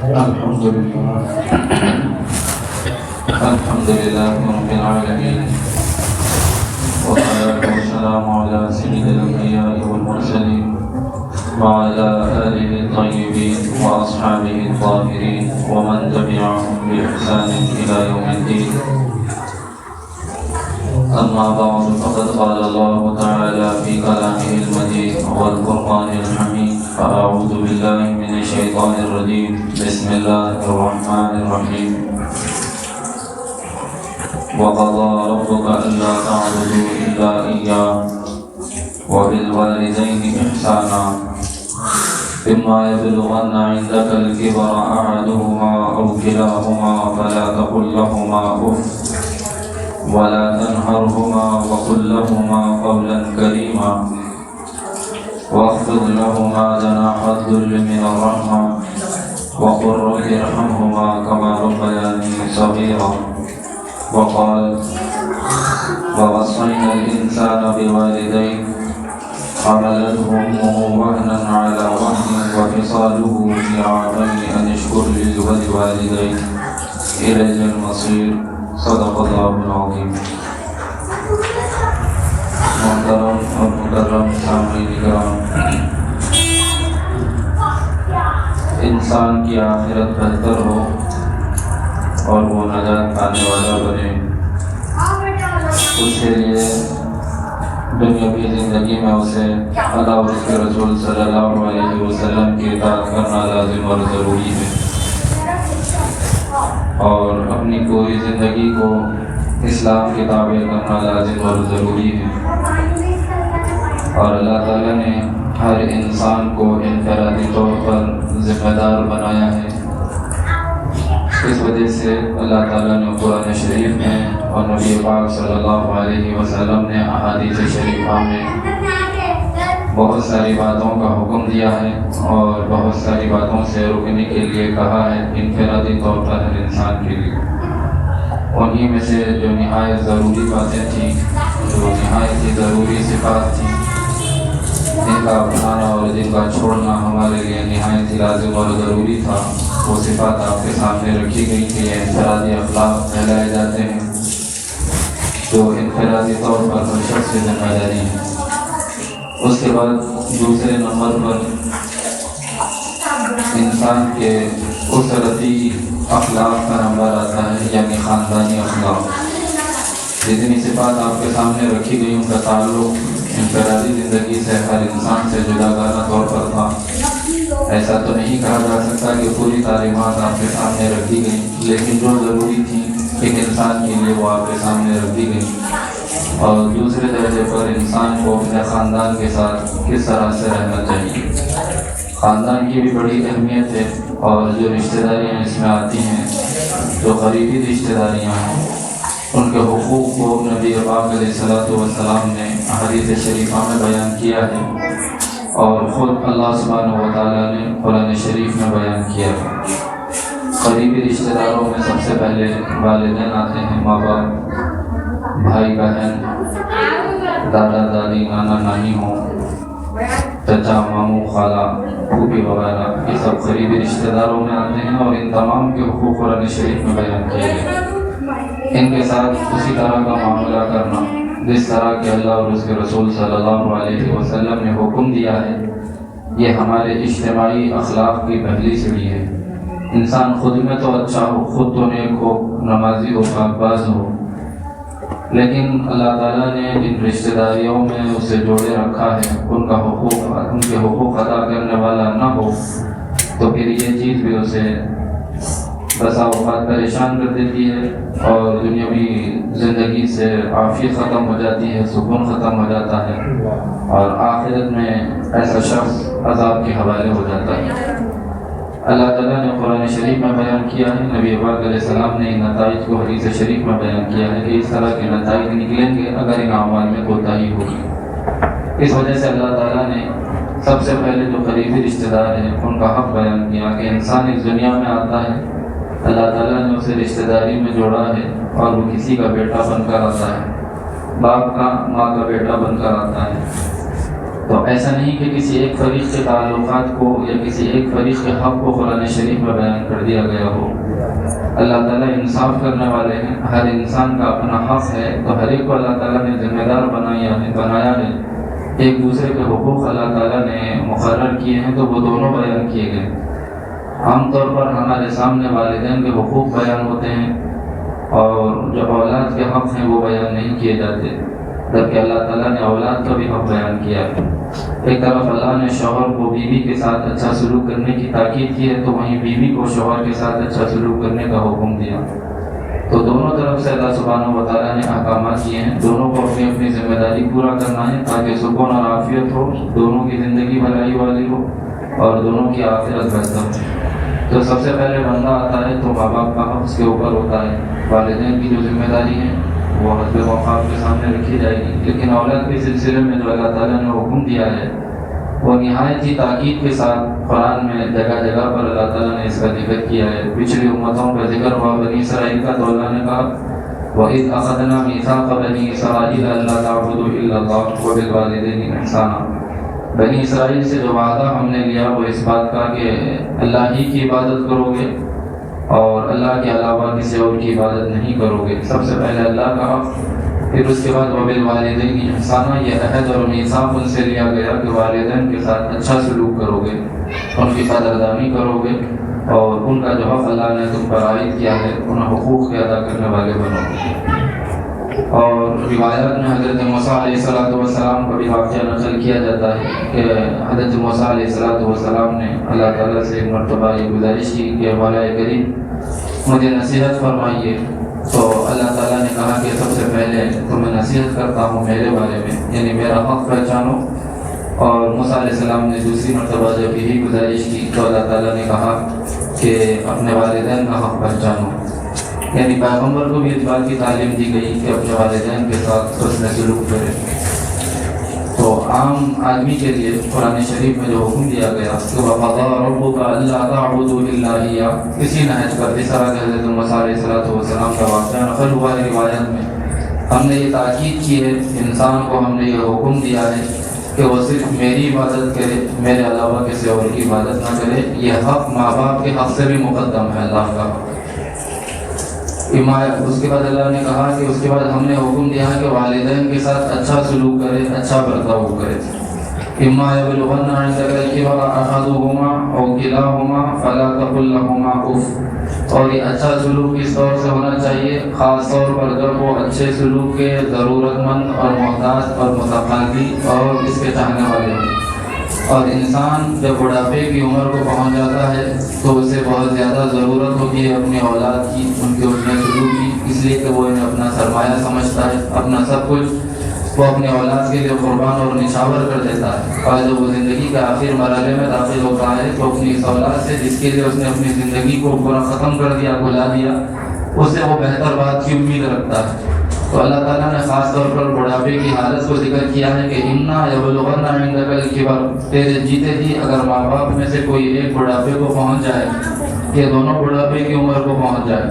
الحمد لله رب العالمين، والصلاة والسلام على سيد الأنبياء والمرسلين وعلى آله الطيبين وأصحابه الطاهرين ومن تبعهم بإحسان إلى يوم الدين. أما بعد، فقد قال الله تعالى في كلامه المجيد والقرآن الحميد: فأعوذ بالله من الشيطان الرجيم، بسم الله الرحمن الرحيم. وقضى ربك ألا تعبدوا إلا إياه وبالوالدين إحسانا إما يبلغن عندك الكبر أحدهما أو كلاهما فلا تقل لهما أف ولا تنهرهما وقل لهما قولا كريما واخفض لهما جناح الذل من الرحمة وقل رب ارحمهما كما ربياني صغيرا. وقال: ووصينا الإنسان بوالديه حملته أمه وهنا على وهن وفصاله في عامين أن اشكر لي ولوالديك إليه المصير. صدق اللہ العظیم. محترم اور مکرم سامعین کرام، انسان کی آخرت بہتر ہو اور وہ نجات پانے والا بنے، اس کے لیے دنیاوی زندگی میں اسے اللہ اور اس کے رسول صلی اللہ علیہ وسلم کی اطاعت کرنا لازم اور ضروری ہے، اور اپنی پوری زندگی کو اسلام کے تابع کرنا لازم اور ضروری ہے. اور اللہ تعالیٰ نے ہر انسان کو انفرادی طور پر ذمہ دار بنایا ہے. اس وجہ سے اللہ تعالیٰ نے قرآن شریف میں اور نبی پاک صلی اللہ علیہ وسلم نے احادیث شریفہ میں بہت ساری باتوں کا حکم دیا ہے اور بہت ساری باتوں سے رکنے کے لیے کہا ہے، انفرادی طور پر ہر انسان کے لیے. انہی میں سے جو نہایت ضروری باتیں تھیں، جو نہایت ہی ضروری صفات تھیں، جن کا اپنانا اور جن کا چھوڑنا ہمارے لیے نہایت ہی لازم اور ضروری تھا، وہ صفات آپ کے سامنے رکھی گئی کہ یہ انفرادی اخلاق پھیلائے جاتے ہیں جو انفرادی طور پر ہر شخص کی ذمہ داری ہے. اس کے بعد دوسرے نمبر پر انسان کے اسرتی اخلاق کا نمبر آتا ہے، یعنی خاندانی اخلاق. جتنی صفات آپ کے سامنے رکھی گئی ان کا تعلق انفرادی زندگی سے ہر انسان سے جداگانہ طور پر تھا. ایسا تو نہیں کہا جا سکتا کہ پوری تعلیمات آپ کے سامنے رکھی گئی، لیکن جو ضروری تھی ایک انسان کے لیے وہ آپ کے سامنے رکھی گئی. اور دوسرے درجے پر انسان کو اپنے خاندان کے ساتھ کس طرح سے رہنا چاہیے. خاندان کی بھی بڑی اہمیت ہے، اور جو رشتہ داریاں اس میں آتی ہیں، جو قریبی رشتہ داریاں ہیں، ان کے حقوق کو نبی پاک علیہ السلام نے احادیث شریفہ میں بیان کیا ہے، اور خود اللہ سبحانہ و تعالیٰ نے قرآن شریف میں بیان کیا ہے. قریبی رشتہ داروں میں سب سے پہلے والدین آتے ہیں، ماں باپ، بھائی بہن، دادا دادی، نانا نانی ہوں، چچا ماموں، خالہ، پھوپھی وغیرہ، یہ سب قریبی رشتہ داروں میں آتے ہیں، اور ان تمام کے حقوق قرآن شریف میں بیان کیے گئے. ان کے ساتھ اسی طرح کا معاملہ کرنا جس طرح کہ اللہ اور اس کے رسول صلی اللہ علیہ وسلم نے حکم دیا ہے، یہ ہمارے اجتماعی اخلاق کی پہلی سیڑھی ہے. انسان خود میں تو اچھا ہو، خود تو نیک ہو، نمازی ہو، پاک باز ہو، لیکن اللہ تعالیٰ نے جن رشتہ داریوں میں اسے جوڑے رکھا ہے ان کے حقوق ادا کرنے والا نہ ہو تو پھر یہ چیز بھی اسے بسا اوقات پریشان کر دیتی ہے، اور دنیاوی زندگی سے عافیت ختم ہو جاتی ہے، سکون ختم ہو جاتا ہے، اور آخرت میں ایسا شخص عذاب کے حوالے ہو جاتا ہے. اللہ تعالیٰ نے قرآن شریف میں بیان کیا ہے، نبی پاک علیہ السلام نے ان نتائج کو حدیث شریف میں بیان کیا ہے کہ اس طرح کے نتائج نکلیں گے اگر ان اعمال میں کوتاہی ہوگی. اس وجہ سے اللہ تعالیٰ نے سب سے پہلے جو قریبی رشتہ دار ہیں ان کا حق بیان کیا کہ انسان اس دنیا میں آتا ہے، اللہ تعالیٰ نے اسے رشتہ داری میں جوڑا ہے، اور وہ کسی کا بیٹا بن کر آتا ہے، باپ کا ماں کا بیٹا بن کر آتا ہے. تو ایسا نہیں کہ کسی ایک فریق کے تعلقات کو یا کسی ایک فریق کے حق کو قرآن شریف میں بیان کر دیا گیا ہو۔ اللہ تعالیٰ انصاف کرنے والے ہیں، ہر انسان کا اپنا حق ہے، تو ہر ایک کو اللہ تعالیٰ نے ذمہ دار بنایا ہے۔ ایک دوسرے کے حقوق اللہ تعالیٰ نے مقرر کیے ہیں، تو وہ دونوں بیان کیے گئے۔ عام طور پر ہمارے سامنے والدین کے حقوق بیان ہوتے ہیں اور جو اولاد کے حق ہیں وہ بیان نہیں کیے جاتے، جبکہ اللہ تعالیٰ نے اولاد کا بھی حق بیان کیا ہے۔ ایک طرف اللہ نے شوہر کو بیوی کے ساتھ اچھا سلوک کرنے کی تاکید کی ہے، تو وہیں بیوی کو شوہر کے ساتھ اچھا سلوک کرنے کا حکم دیا۔ تو دونوں طرف سے اللہ سبحانہ و تعالیٰ نے احکامات کیے ہیں، دونوں کو اپنی اپنی ذمہ داری پورا کرنا ہے تاکہ سکون اور عافیت ہو، دونوں کی زندگی بھلائی والی ہو اور دونوں کی آخرت بہتر ہو۔ تو سب سے پہلے بندہ آتا ہے تو ماں باپ کا حق اس کے اوپر ہوتا ہے، والدین کی جو ذمہ داری ہے وہ حسب اوقات کے سامنے رکھی جائے گی، لیکن اولاد کے سلسلے میں جو اللہ تعالیٰ نے حکم دیا ہے وہ نہایت ہی تاکید کے ساتھ قرآن میں جگہ جگہ پر اللہ تعالیٰ نے اس کا ذکر کیا ہے۔ پچھلی امتوں کا ذکر ہوا بنی اسرائیل کا، تو اللہ نے کہا وَإِذْ أَخَذْنَا مِيثَاقَ بَنِي إِسْرَائِيلَ أَلَّا تَعْبُدُوا إِلَّا اللَّهَ وَبِالْوَالِدَيْنِ إِحْسَانًا۔ بنی اسرائیل سے جو وعدہ ہم نے لیا وہ اس بات کا کہ اللہ ہی کی عبادت کرو گے اور اللہ کے علاوہ کسی اور کی عبادت نہیں کرو گے۔ سب سے پہلے اللہ کا حق، پھر اس کے بعد وبالوالدین احسانہ، یہ عہد اور میثاق ان سے لیا گیا کہ والدین کے ساتھ اچھا سلوک کرو گے، ان کی قدردانی کرو گے اور ان کا جو حق اللہ نے تم پر عائد کیا ہے ان حقوق کے ادا کرنے والے بنو گے۔ اور روایات میں حضرت موسیٰ علیہ السلام کا بھی واقعہ نقل کیا جاتا ہے کہ حضرت موسیٰ علیہ السلام نے اللہ تعالیٰ سے ایک مرتبہ یہ گزارش کی کہ مولا کریم مجھے نصیحت فرمائیے، تو اللہ تعالیٰ نے کہا کہ سب سے پہلے تمہیں نصیحت کرتا ہوں میرے بارے میں، یعنی میرا حق پہچانو۔ اور موسیٰ علیہ السلام نے دوسری مرتبہ جب یہی گزارش کی تو اللہ تعالیٰ نے کہا کہ اپنے والدین کا حق پہچانو، یعنی پیغمبر کو بھی اس بات کی تعلیم دی گئی کہ اپنے والدین کے ساتھ حسن سلوک کرے۔ تو عام آدمی کے لیے قرآن شریف میں جو حکم دیا گیا کہ وَقَضَىٰ رَبُّكَ أَلَّا تَعْبُدُوا إِلَّا إِيَّاهُ، اسی نہج پر جس طرح کہ حضرت موسیٰ علیہ السلام کا واقعہ نقل ہوا ہے روایت میں، ہم نے یہ تاکید کی ہے انسان کو، ہم نے یہ حکم دیا ہے کہ وہ صرف میری عبادت کرے، میرے علاوہ کسی اور کی عبادت نہ کرے۔ یہ حق ماں باپ کے حق سے بھی مقدم ہے اللہ کا۔ اس کے بعد اللہ نے کہا کہ اس کے بعد ہم نے حکم دیا کہ والدین کے ساتھ اچھا سلوک کرے، اچھا برتاؤ کرے۔ اما یبلغن عندک الکبر احدہما او کلاہما فلا تقل لہما اف۔ اور یہ اچھا سلوک کس طور سے ہونا چاہیے؟ خاص طور پر جب وہ اچھے سلوک کے ضرورت مند اور محتاج اور متقاضی اور اس کے چاہنے والے ہوں۔ اور انسان جب بڑھاپے کی عمر کو پہنچ جاتا ہے تو اسے بہت زیادہ ضرورت ہوتی ہے اپنی اولاد کی، ان کے حسن سلوک کی، اس لیے کہ وہ انہیں اپنا سرمایہ سمجھتا ہے، اپنا سب کچھ وہ اپنے اولاد کے لیے قربان اور نچھاور کر دیتا ہے۔ اور جب وہ زندگی کے آخر مرحلے میں داخل ہوتا ہے تو اپنی اس اولاد سے جس کے لیے اس نے اپنی زندگی کو پورا ختم کر دیا، بھلا دیا، اس سے وہ بہتر بات کی امید رکھتا ہے۔ تو اللہ تعالیٰ نے خاص طور پر بڑھاپے کی حالت کو ذکر کیا ہے کہ اِنَّا یَبْلُغَنَّ عِندَکَ الْکِبَرَ، تیرے جیتے جی اگر ماں باپ میں سے کوئی ایک بڑھاپے کو پہنچ جائے، کہ دونوں بڑھاپے کی عمر کو پہنچ جائے،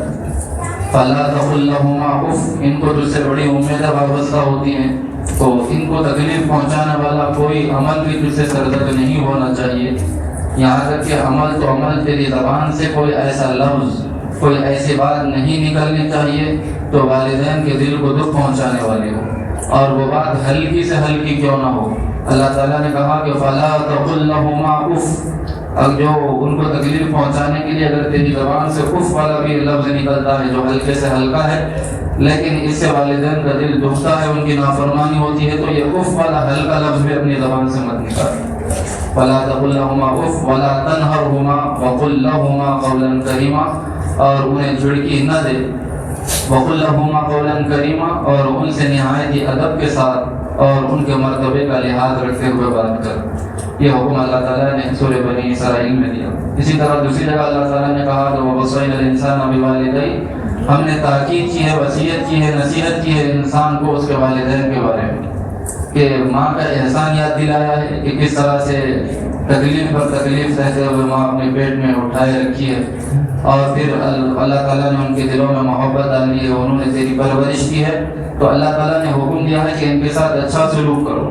فَلَا تَقُل لَّهُمَا اُف، ان کو تجھ سے بڑی امیدیں وابستہ ہوتی ہیں، تو ان کو تکلیف پہنچانے والا کوئی عمل بھی تجھ سے سرزد نہیں ہونا چاہیے۔ یہاں تک کہ عمل تو عمل، تیری زبان سے کوئی ایسا لفظ، کوئی ایسی بات نہیں نکلنی چاہیے تو والدین کے دل کو دکھ پہنچانے والی ہو، اور وہ بات ہلکی سے ہلکی کیوں نہ ہو۔ اللہ تعالیٰ نے کہا کہ فَلَا تَقُل لَّهُمَا اُف، اب جو ان کو تکلیف پہنچانے کے لیے اگر تیری زبان سے اف والا بھی لفظ نکلتا ہے جو ہلکے سے ہلکا ہے، لیکن اس سے والدین کا دل دکھتا ہے، ان کی نافرمانی ہوتی ہے، تو یہ اف والا ہلکا لفظ بھی اپنی زبان سے مت نکال۔ فَلَا تَقُل لَّهُمَا اُف وَلَا تَنْهَرْهُمَا وَقُل لَّهُمَا قَوْلًا كَرِيمًا، اور انہیں جھڑکی نہ دے، وَقُل لَّهُمَا قَوْلًا كَرِيمًا، اور ان سے نہایت ہی ادب کے ساتھ اور ان کے مرتبے کا لحاظ رکھتے ہوئے بات کر۔ یہ حکم اللہ تعالیٰ نے سورہ بنی اسرائیل میں دیا۔ اسی طرح دوسری جگہ اللہ تعالیٰ نے کہا کہ وَوَصَّيْنَا الْإِنسَانَ بِوَالِدَيْهِ، ہم نے تاکید کی ہے، وصیت کی ہے، نصیحت کی ہے انسان کو اس کے والدین کے بارے میں، کہ ماں کا احسان یاد دلایا ہے کہ کس طرح سے تکلیف پر تکلیف سہتے ہوئے ماں اپنے پیٹ میں اٹھائے رکھی ہے، اور پھر اللہ تعالیٰ نے ان کے دلوں میں محبت ڈالی ہے، انہوں نے تیری پرورش کی ہے، تو اللہ تعالیٰ نے حکم دیا ہے کہ ان کے ساتھ اچھا سلوک کرو،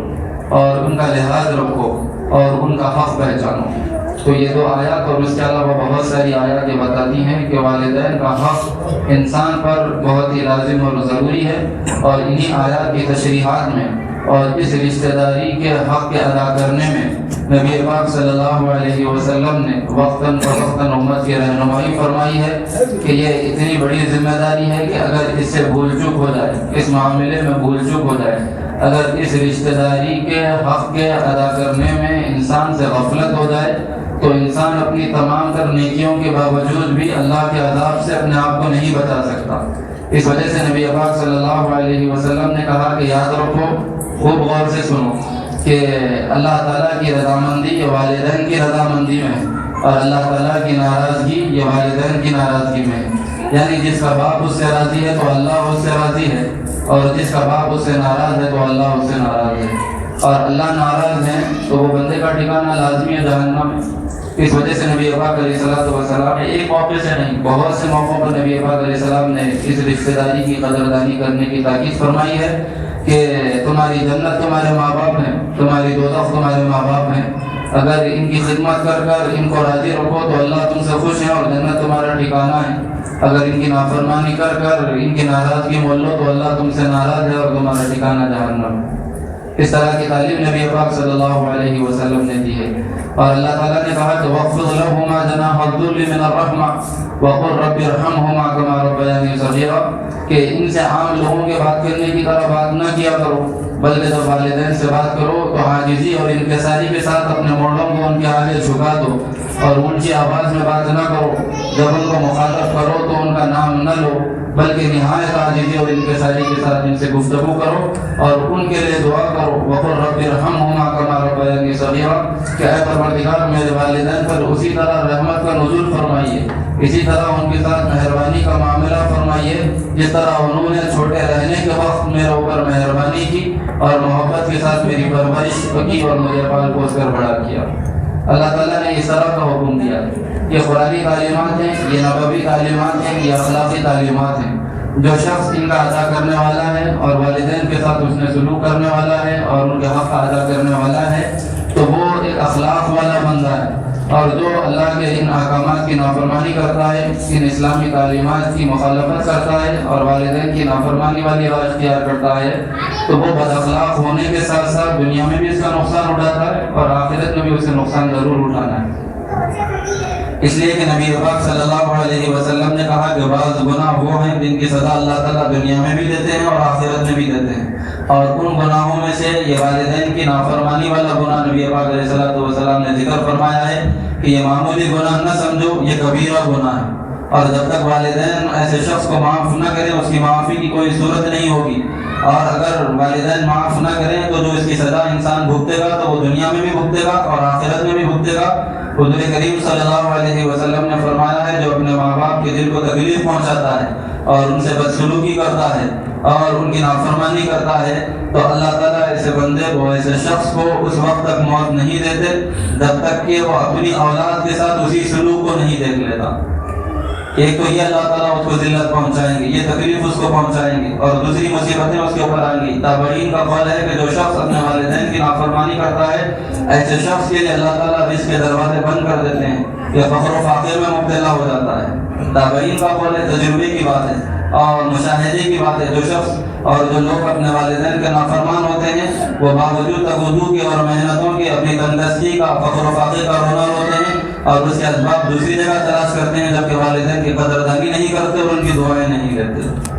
اور ان کا لحاظ رکھو اور ان کا حق پہچانو۔ تو یہ دو آیات اور اس کے علاوہ بہت ساری آیات یہ بتاتی ہیں کہ والدین کا حق انسان پر بہت ہی لازم اور ضروری ہے، اور انہی آیات کی تشریحات میں اور اس رشتہ داری کے حق کے ادا کرنے میں نبی پاک صلی اللہ علیہ وسلم نے وقتاً فوقتاً امت کی رہنمائی فرمائی ہے کہ یہ اتنی بڑی ذمہ داری ہے کہ اگر اس سے بھول چوک ہو جائے، اس معاملے میں بھول چوک ہو جائے، اگر اس رشتہ داری کے حق کے ادا کرنے میں انسان سے غفلت ہو جائے تو انسان اپنی تمام تر نیکیوں کے باوجود بھی اللہ کے عذاب سے اپنے آپ کو نہیں بچا سکتا۔ اس وجہ سے نبی پاک صلی اللہ علیہ وسلم نے کہا کہ یاد رکھو، خوب غور سے سنو کہ اللہ تعالیٰ کی رضامندی یہ والدین کی رضامندی میں ہے، اور اللہ تعالیٰ کی ناراضگی یہ والدین کی ناراضگی میں ہے۔ یعنی جس کا باپ اس سے راضی ہے تو اللہ اس سے راضی ہے، اور جس کا باپ اس سے ناراض ہے تو اللہ اس سے ناراض ہے، اور اللہ ناراض ہے تو وہ بندے کا ٹھکانہ لازمی ہے جہنم میں۔ اس وجہ سے نبی پاک علیہ السلام نے ایک موقع سے نہیں، بہت سے موقعوں پر نبی پاک علیہ السلام نے اس رشتہ داری کی قدردانی کرنے کی تاکید فرمائی ہے کہ تمہاری جنت تمہارے ماں باپ ہیں، تمہاری دوزخ تمہارے ماں باپ ہیں، اگر ان کی خدمت کر کر ان کو راضی رکھو تو اللہ تم سے خوش ہے اور جنت تمہارا ٹھکانہ ہے، اگر ان کی نافرمانی کر کر ان کی ناراضگی مول لو تو اللہ تم سے ناراض ہے اور تمہارا ٹھکانہ جہنم ہے۔ اس طرح کی تعلیم نبی پاک صلی اللہ علیہ وسلم نے دی ہے، اور اللہ تعالیٰ نے کہا کہ وَاخْفِضْ لَهُمَا جَنَاحَ الذُّلِّ مِنَ الرَّحْمَةِ وَقُلْ رَبِّ ارْحَمْهُمَا كَمَا رَبَّيَانِي صَغِيرًا، کہ ان سے عام لوگوں کے بات کرنے کی طرح بات نہ کیا کرو، بلکہ جب والدین سے بات کرو تو عاجزی اور انکساری کے ساتھ اپنے موڑوں کو ان کے آگے جھکا دو، اور اونچی آواز میں بات نہ کرو، جب ان کو مخاطب کرو تو ان کا نام نہ لو، بلکہ نہایت عاجزی اور انکساری کے ساتھ ان سے گفتگو کرو اور ان کے لیے دعا کرو۔ وَقُلْ رَبِّ ارْحَمْهُمَا كَمَا رَبَّيَانِي صَغِيرًا، کہ اے پروردگار میرے والدین پر اسی طرح رحمت کا نزول فرمائیے، اسی طرح ان کے ساتھ مہربانی کا معاملہ فرمائیے جس طرح انہوں نے چھوٹے رہنے کے وقت میرے اوپر مہربانی کی اور محبت کے ساتھ میری پرورش کی اور مجھے پال پوس کر بڑا کیا۔ اللہ تعالیٰ نے اس طرح کا حکم دیا۔ یہ قرآنی تعلیمات ہیں، یہ نبوی تعلیمات ہیں، یہ اخلاقی تعلیمات ہیں۔ جو شخص ان کا ادا کرنے والا ہے اور والدین کے ساتھ اس نے سلوک کرنے والا ہے اور ان کے حق ادا کرنے والا ہے تو وہ ایک اخلاق والا بندہ ہے، اور جو اللہ کے ان احکامات کی نافرمانی کرتا ہے، ان اسلامی تعلیمات کی مخالفت کرتا ہے اور والدین کی نافرمانی والی راہ اختیار کرتا ہے تو وہ بد اخلاق ہونے کے ساتھ ساتھ دنیا میں بھی اس کا نقصان اٹھاتا ہے اور آخرت میں بھی اسے نقصان ضرور اٹھانا ہے۔ اس لیے کہ نبی پاک صلی اللہ علیہ وسلم نے کہا کہ بعض گناہ وہ ہیں جن کی سزا اللہ تعالیٰ دنیا میں بھی دیتے ہیں اور آخرت میں بھی دیتے ہیں، اور ان گناہوں میں سے یہ والدین کی نافرمانی والا گناہ نبی پاک علیہ السلام نے ذکر فرمایا ہے کہ یہ معمولی گناہ نہ سمجھو، یہ کبیرہ گناہ ہے، اور جب تک والدین ایسے شخص کو معاف نہ کریں اس کی معافی کی کوئی صورت نہیں ہوگی، اور اگر والدین معاف نہ کریں تو جو اس کی سزا انسان بھگتے گا تو وہ دنیا میں بھی بھگتے گا اور آخرت میں بھی بھگتے گا۔ حضور کریم صلی اللہ علیہ وسلم نے فرمایا ہے جو اپنے ماں باپ کے دل کو تکلیف پہنچاتا ہے اور ان سے بدسلوکی کرتا ہے اور ان کی نافرمانی کرتا ہے تو اللہ تعالیٰ ایسے بندے کو، ایسے شخص کو اس وقت تک موت نہیں دیتے جب تک کہ وہ اپنی اولاد کے ساتھ اسی سلوک کو نہیں دیکھ لیتا۔ ایک تو یہ اللہ تعالیٰ اس کو ذلت پہنچائیں گے، یہ تکلیف اس کو پہنچائیں گے، اور دوسری مصیبتیں اس کے اوپر آئیں گی۔ تابعین کا قول ہے کہ جو شخص اپنے والدین کی نافرمانی کرتا ہے ایسے شخص کے لیے اللہ تعالیٰ رزق کے دروازے بند کر دیتے ہیں، یہ فقر و فاقر میں مبتلا ہو جاتا ہے۔ تابعین کا قول ہے، تجربے کی بات ہے اور مشاہدے کی بات ہے، جو شخص اور جو لوگ اپنے والدین کے نافرمان ہوتے ہیں وہ باوجود تغضو کے اور محنتوں کے اپنی تندرستی کا، فقر و فاقے کا رونا روتے ہیں اور اس کے اسباب دوسری جگہ تلاش کرتے ہیں، جبکہ والدین کی قدردانی نہیں کرتے اور ان کی دعائیں نہیں لیتے۔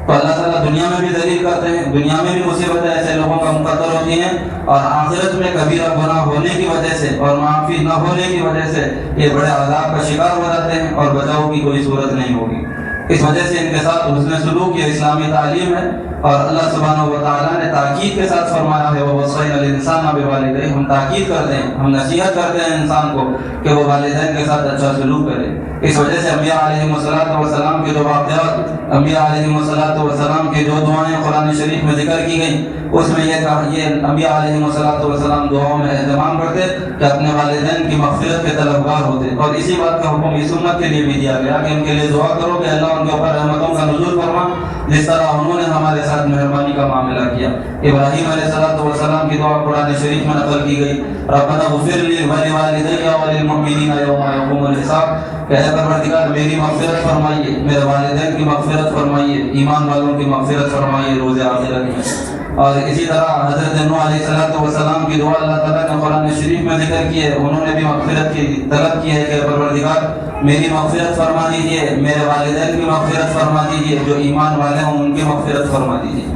تو اللہ تعالیٰ دنیا میں بھی ذلیل کرتے ہیں، دنیا میں بھی مصیبتیں ایسے لوگوں کا مقدر ہوتی ہیں، اور آخرت میں کبیرہ گناہ ہونے کی وجہ سے اور معافی نہ ہونے کی وجہ سے یہ بڑے عذاب کا شکار ہو جاتے ہیں اور بچاؤ کی کوئی صورت نہیں ہوگی۔ اس وجہ سے ان کے ساتھ حسن سلوک یہ اسلامی تعلیم ہے، اور اللہ سبحانہ و تعالیٰ نے تاکید کے ساتھ فرمایا ہے وَوَصَّيْنَا الْإِنسَانَ بِوَالِدَيْهِ، ہم تاکید کرتے ہیں، ہم نصیحت کرتے ہیں انسان کو کہ وہ والدین کے ساتھ اچھا سلوک کرے۔ اس وجہ سے انبیاء علیہ السلام کے جو واقعات، انبیاء علیہ السلام کی جو دعائیں قرآن شریف میں ذکر کی گئیں اس میں یہ انبیاء علیہ السلام دعاؤں میں اہتمام کرتے کہ اپنے والدین کی مغفرت کے طلبگار ہوتے، اور اسی بات کا حکم اس امت کے لیے بھی دیا گیا کہ ان کے لیے دعا کرو کہ اللہ ان کے اوپر رحمتوں کا نزول فرما، جس طرح انہوں نے ہمارے ساتھ مہربانی کا معاملہ کیا۔ ابراہیم علیہ السلام کی دعا قرآن شریف میں نقل کی گئی، ربنا اغفر لی ولوالدی وللمؤمنین یوم یقوم الحساب، کہ اے پروردگار میری مغفرت فرمائیے، میرے والدین کی مغفرت فرمائیے، ایمان والوں کی مغفرت فرمائیے روز آخرت میں۔ اور اسی طرح حضرت نوح علیہ السلام کی دعا اللہ تعالیٰ نے قرآن شریف میں ذکر کی ہے، انہوں نے بھی مغفرت کی طلب کی ہے کہ پروردگار میری مغفرت فرما دیجیے، میرے والدین کی مغفرت فرما دیجیے، جو ایمان والے ہوں ان کی مغفرت فرما دیجیے۔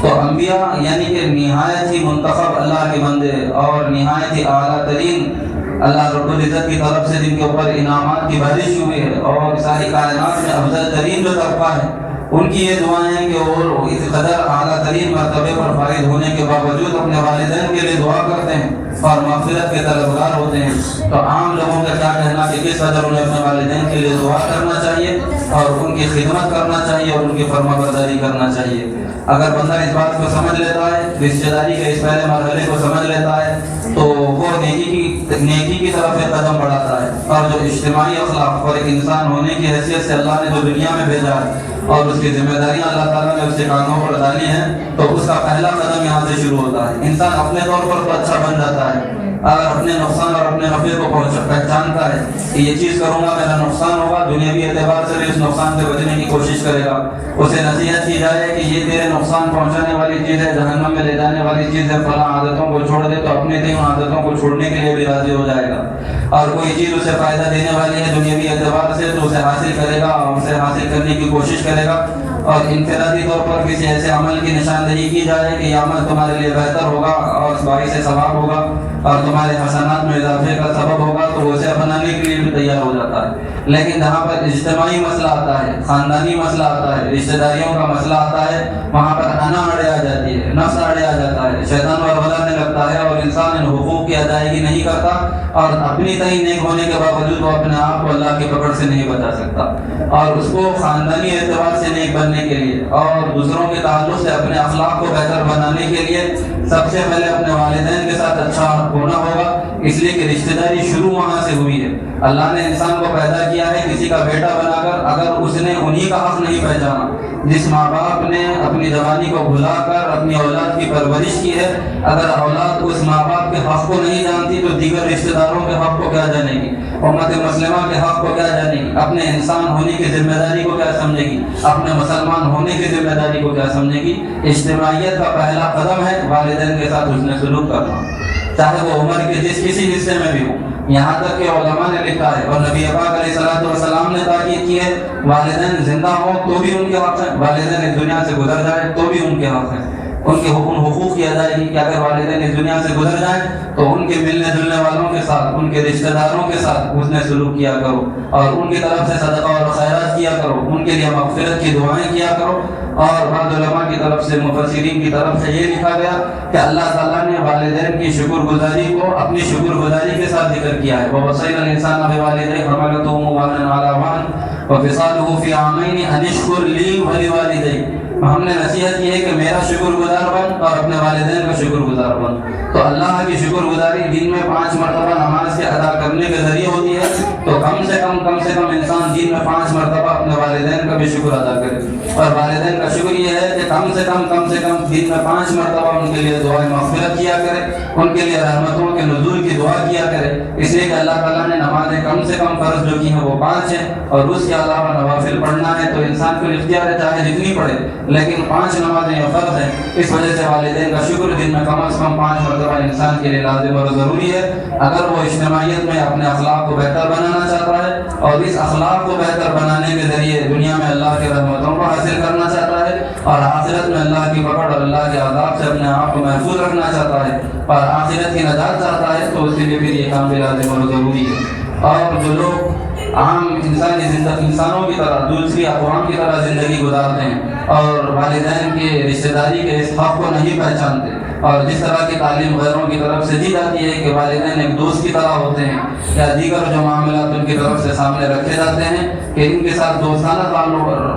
تو انبیاء یعنی کہ نہایت ہی منتخب اللہ کے بندے اور نہایت ہی اعلیٰ ترین اللہ رب العزت کی طرف سے جن کے اوپر انعامات کی بارش ہوئی ہے، اور ساری کائنات میں افضل ترین جو طبقہ ہے ان کی یہ دعائیں ہیں کہ وہ اس قدر اعلیٰ ترین مرتبے پر فائز ہونے کے باوجود اپنے والدین کے لیے دعا کرتے ہیں اور مغفرت کے طلبگار ہوتے ہیں۔ تو عام لوگوں کا کیا کہنا کہ کس قدر انہیں اپنے والدین کے لیے دعا کرنا چاہیے اور ان کی خدمت کرنا چاہیے اور ان کی فرما برداری کرنا چاہیے۔ اگر بندہ اس بات کو سمجھ لیتا ہے، رشتہ داری کے اس پہلے مرحلے کو سمجھ لیتا ہے، تو وہ نیکی کی طرف ایک قدم بڑھاتا ہے، اور جو اجتماعی اخلاق اور ایک انسان ہونے کی حیثیت سے اللہ نے جو دنیا میں بھیجا ہے اور اس کی ذمہ داریاں اللہ تعالیٰ نے اس کے کانوں پر ڈالی ہیں، تو اس کا پہلا قدم یہاں سے شروع ہوتا ہے۔ انسان اپنے طور پر تو اچھا بن جاتا ہے اگر اپنے نقصان اور اپنے نفع کو پہچانتا ہے کہ یہ چیز کروں گا میرا نقصان ہوگا، دنیاوی اعتبار سے بھی اس نقصان سے بچنے کی کوشش کرے گا۔ اسے نصیحت کی جائے کہ یہ تیرے نقصان پہنچانے والی چیز ہے، جہنم میں لے جانے والی چیز ہے، فلاں عادتوں کو چھوڑ دے، تو اپنے ان عادتوں کو چھوڑنے کے لیے بھی راضی ہو جائے گا۔ اور کوئی چیز اسے فائدہ دینے والی ہے دنیاوی اعتبار سے تو اسے حاصل کرے گا اور اسے حاصل کرنے کی کوشش کرے گا۔ اور انفرادی طور پر کسی ایسے عمل کی نشاندہی کی جائے کہ یہ عمل تمہارے لیے بہتر ہوگا اور باعث ثواب ہوگا اور تمہارے حسنات میں اضافے کا سبب ہوگا، تو وہ اسے اپنانے کے لیے بھی تیار ہو جاتا ہے۔ لیکن جہاں پر اجتماعی مسئلہ آتا ہے، خاندانی مسئلہ آتا ہے، رشتہ داریوں کا مسئلہ آتا ہے، وہاں پر انا اڑے آ جاتی ہے، نفس اڑے آ جاتا ہے، شیطان ورولنے لگتا ہے اور انسان ان حقوق کی ادائیگی نہیں کرتا، اور اپنی تئیں نیک ہونے کے باوجود وہ اپنے آپ کو اللہ کی پکڑ سے نہیں بچا سکتا۔ اور اس کو خاندانی اعتبار سے نیک بننے کے لیے اور دوسروں کے تعلق سے اپنے اخلاق کو بہتر بنانے کے لیے سب سے پہلے اپنے والدین کے ساتھ اچھا ہونا ہوگا، اس لیے کہ رشتہ داری شروع وہاں سے ہوئی ہے۔ اللہ نے انسان کو پیدا کیا ہے کسی کا بیٹا بنا کر، اگر اس نے انہی کا حق نہیں پہچانا، جس ماں باپ نے اپنی جوانی کو بھلا کر اپنی اولاد کی پرورش کی ہے، اگر اولاد اس ماں باپ کے حق کو نہیں جانتی تو دیگر رشتہ داروں کے حق کو کیا جانے گی، امت مسلمہ کے حق کو کیا جانے گی، اپنے انسان ہونے کی ذمہ داری کو کیا سمجھے گی، اپنے مسلمان ہونے کی ذمہ داری کو کیا سمجھے گی۔ اجتماعیت کا پہلا قدم ہے والدین کے ساتھ حسن سلوک کرنا، چاہے وہ عمر کے جس کسی حصے میں بھی ہو۔ یہاں تک کہ علماء نے لکھا ہے اور نبی پاک علیہ السلام نے تاکید کی ہے، والدین زندہ ہوں تو بھی ان کے حق ہیں، والدین اس دنیا سے گزر جائیں تو بھی ان کے حق ہیں، ان کے حقوق کی ادائیگی کہ اگر والدین اس دنیا سے گزر جائیں تو ان کے ملنے جلنے والوں کے ساتھ، ان کے رشتہ داروں کے ساتھ حسن سلوک کیا کرو اور ان کی طرف سے صدقہ اور خیرات کیا کرو، ان کے لیے مغفرت کی دعائیں کیا کرو۔ اور بعض علماء کی طرف سے، مفسرین کی طرف سے یہ لکھا گیا کہ اللہ تعالیٰ نے والدین کی شکر گزاری کو اپنی شکر گزاری کے ساتھ ذکر کیا ہے۔ وَوَصَّيْنَا الْإِنسَانَ بِوَالِدَيْهِ حَمَلَتْهُ أُمُّهُ عَلَى وَهْنٍ وَفِصَالُهُ فِي عَامَيْنِ أَنِ اشْكُرْ لِي وَلِوَالِدَيْكَ، ہم نے نصیحت کی ہے کہ میرا شکر گزار بن اور اپنے والدین کا شکر گزار بن۔ تو اللہ کی شکر گزاری دن میں 5 مرتبہ نماز کے ادا کرنے کے ذریعے ہوتی ہے، تو کم سے کم انسان دن میں 5 مرتبہ اپنے والدین کا بھی شکر ادا کرے۔ اور والدین کا شکر یہ ہے کہ کم سے کم دن میں 5 مرتبہ ان کے لیے دعائیں مغفرت کیا کرے، ان کے لیے رحمتوں کے نزول کی دعا کیا کرے، اس لیے کہ اللہ تعالیٰ نے نمازیں کم سے کم فرض جو کی ہیں وہ 5 ہیں، اور اس کے علاوہ نوافل پڑھنا ہے تو انسان کو اختیار ہے چاہے جتنی پڑھے، لیکن 5 نمازیں یہ فرض ہیں۔ اس وجہ سے والدین کا شکر دن میں کم از کم 5 مرتبہ انسان کے لیے لازم اور ضروری ہے، اگر وہ اجتماعیت میں اپنے اخلاق کو بہتر بنانا چاہتا ہے اور اس اخلاق کو بہتر بنانے کے ذریعے دنیا میں اللہ کی رحمتوں کو حاصل کرنا چاہتا ہے اور آخرت میں اللہ کی پکڑ اور اللہ کے عذاب سے اپنے آپ کو محفوظ رکھنا چاہتا ہے اور آخرت کی نجات چاہتا ہے، تو اس کے لیے پھر یہ کام بھی لازم اور ضروری ہے۔ اور جو لوگ عام انسانوں کی طرح، دوسری اقوام کی طرح زندگی گزارتے ہیں اور والدین کے رشتہ داری کے اس حق کو نہیں پہچانتے، اور جس طرح کی تعلیم غیروں کی طرف سے دی جاتی ہے کہ والدین ایک دوست کی طرح ہوتے ہیں، یا دیگر جو معاملات ان کی طرف سے سامنے رکھے جاتے ہیں کہ ان کے ساتھ دوستانہ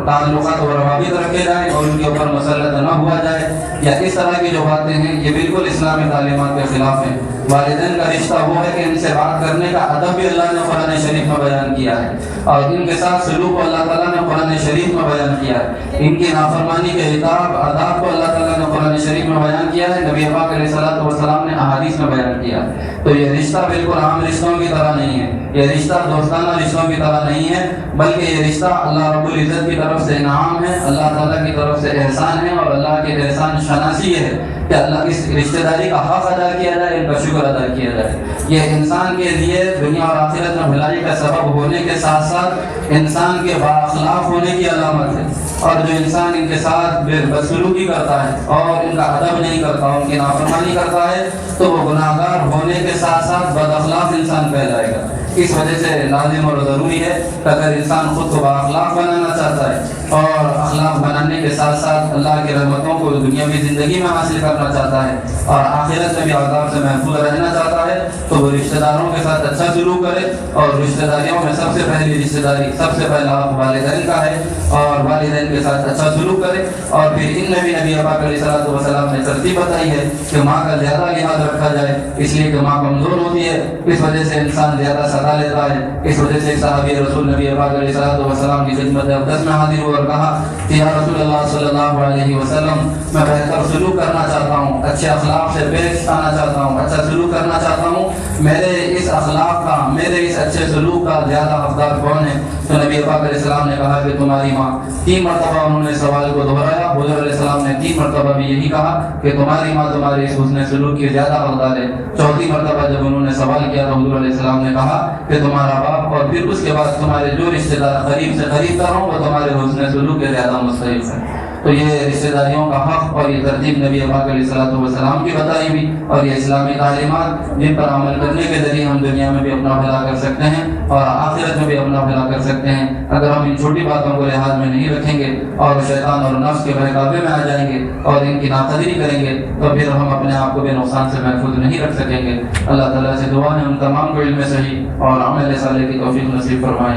تعلقات و روابط رکھے جائیں اور ان کے اوپر مسلط نہ ہوا جائے، یا اس طرح کی جو باتیں ہیں یہ بالکل اسلامی تعلیمات کے خلاف ہیں۔ والدین کا رشتہ وہ ہے کہ ان سے بات کرنے کا ادب بھی اللہ نے قرآن شریف میں بیان کیا ہے، اور ان کے ساتھ سلوک کو اللہ تعالیٰ نے قرآن شریف میں بیان کیا ہے، ان کی نافرمانی کے آداب کو اللہ تعالیٰ نے قرآن شریف میں بیان کیا ہے، نبی پاک علیہ الصلوۃ والسلام نے احادیث میں بیان کیا ہے۔ تو یہ رشتہ بالکل عام رشتوں کی طرح نہیں ہے، یہ رشتہ دوستانہ رشتوں کی طرح نہیں ہے، بلکہ یہ رشتہ اللہ رب العزت کی طرف سے انعام ہے، اللہ تعالیٰ کی طرف سے احسان ہے، اور اللہ کے احسان شناسی ہے کہ اللہ کی رشتہ داری کا حق ادا کیا جائے، ان کا شکر ادا کیا جائے۔ یہ انسان کے لیے دنیا اور آخرت میں بھلائی کا سبب ہونے کے ساتھ ساتھ انسان کے بااخلاق ہونے کی علامت ہے، اور جو انسان ان کے ساتھ بدسلوکی کرتا ہے اور ان کا ادب نہیں کرتا، ان کی نافرمانی کرتا ہے، تو وہ گناہ گار ہونے کے ساتھ ساتھ بد اخلاق انسان کہلائے گا۔ اس وجہ سے لازم اور ضروری ہے کہ اگر انسان خود کو بااخلاق بنانا چاہتا ہے اور اخلاق بنانے کے ساتھ ساتھ اللہ کی رحمتوں کو دنیاوی زندگی میں حاصل کرنا چاہتا ہے اور آخرت میں بھی عذاب سے محفوظ رہنا چاہتا ہے، تو وہ رشتہ داروں کے ساتھ اچھا سلوک کرے، اور رشتہ داریوں میں سب سے پہلی رشتہ داری سب سے پہلا حق والدین کا ہے، اور والدین کے ساتھ اچھا سلوک کرے۔ اور پھر ان میں بھی نبی پاک علیہ الصلوۃ والسلام نے ترتیب بتائی ہے کہ ماں کا زیادہ لحاظ رکھا جائے، اس لیے کہ ماں کمزور ہوتی ہے، اس وجہ سے انسان زیادہ سزا لیتا ہے۔ اس وجہ سے صحابی رسول نبی پاک علیہ الصلوۃ والسلام کی خدمت اقدس میں حاضر ہوا اور کہا کہ یا رسول اللہ صلی اللہ علیہ وسلم، میں بہتر سلوک کرنا چاہتا ہوں، اچھے اخلاق سے پیش آنا چاہتا ہوں، اچھا سلوک کرنا چاہتا ہوں، میرے اس اخلاق کا، میرے اس اچھے سلوک کا زیادہ حقدار کون ہے؟ تو نبی پاک علیہ السلام نے کہا کہ تمہاری ماں۔ 3 مرتبہ انہوں نے سوال کو دہرایا، حضور علیہ السلام نے 3 مرتبہ بھی یہی کہا کہ تمہاری ماں تمہارے اس حسن سلوک کی زیادہ حقدار ہے۔ 4تھی مرتبہ جب انہوں نے سوال کیا تو حضور علیہ السلام نے کہا کہ تمہارا باپ، اور پھر اس کے بعد تمہارے جو رشتہ دار قریب سے قریب تر ہوں وہ تمہارے حسن سلوک کے زیادہ مستحق ہیں۔ تو یہ رشتہ داریوں کا حق اور یہ ترتیب نبی پاک علیہ الصلوۃ والسلام کی بتائی ہوئی، اور یہ اسلامی تعلیمات جن پر عمل کرنے کے ذریعے ہم دنیا میں بھی اپنا بھلا کر سکتے ہیں اور آخرت میں بھی اپنا بھلا کر سکتے ہیں۔ اگر ہم ان چھوٹی باتوں کو لحاظ میں نہیں رکھیں گے اور شیطان اور نفس کے بہکاوے میں آ جائیں گے اور ان کی ناقدری کریں گے تو پھر ہم اپنے آپ کو بھی نقصان سے محفوظ نہیں رکھ سکیں گے۔ اللہ تعالیٰ سے دعا ہے ہم تمام کو علم صحیح اور عمل صالح کی توفیق نصیب فرمائے۔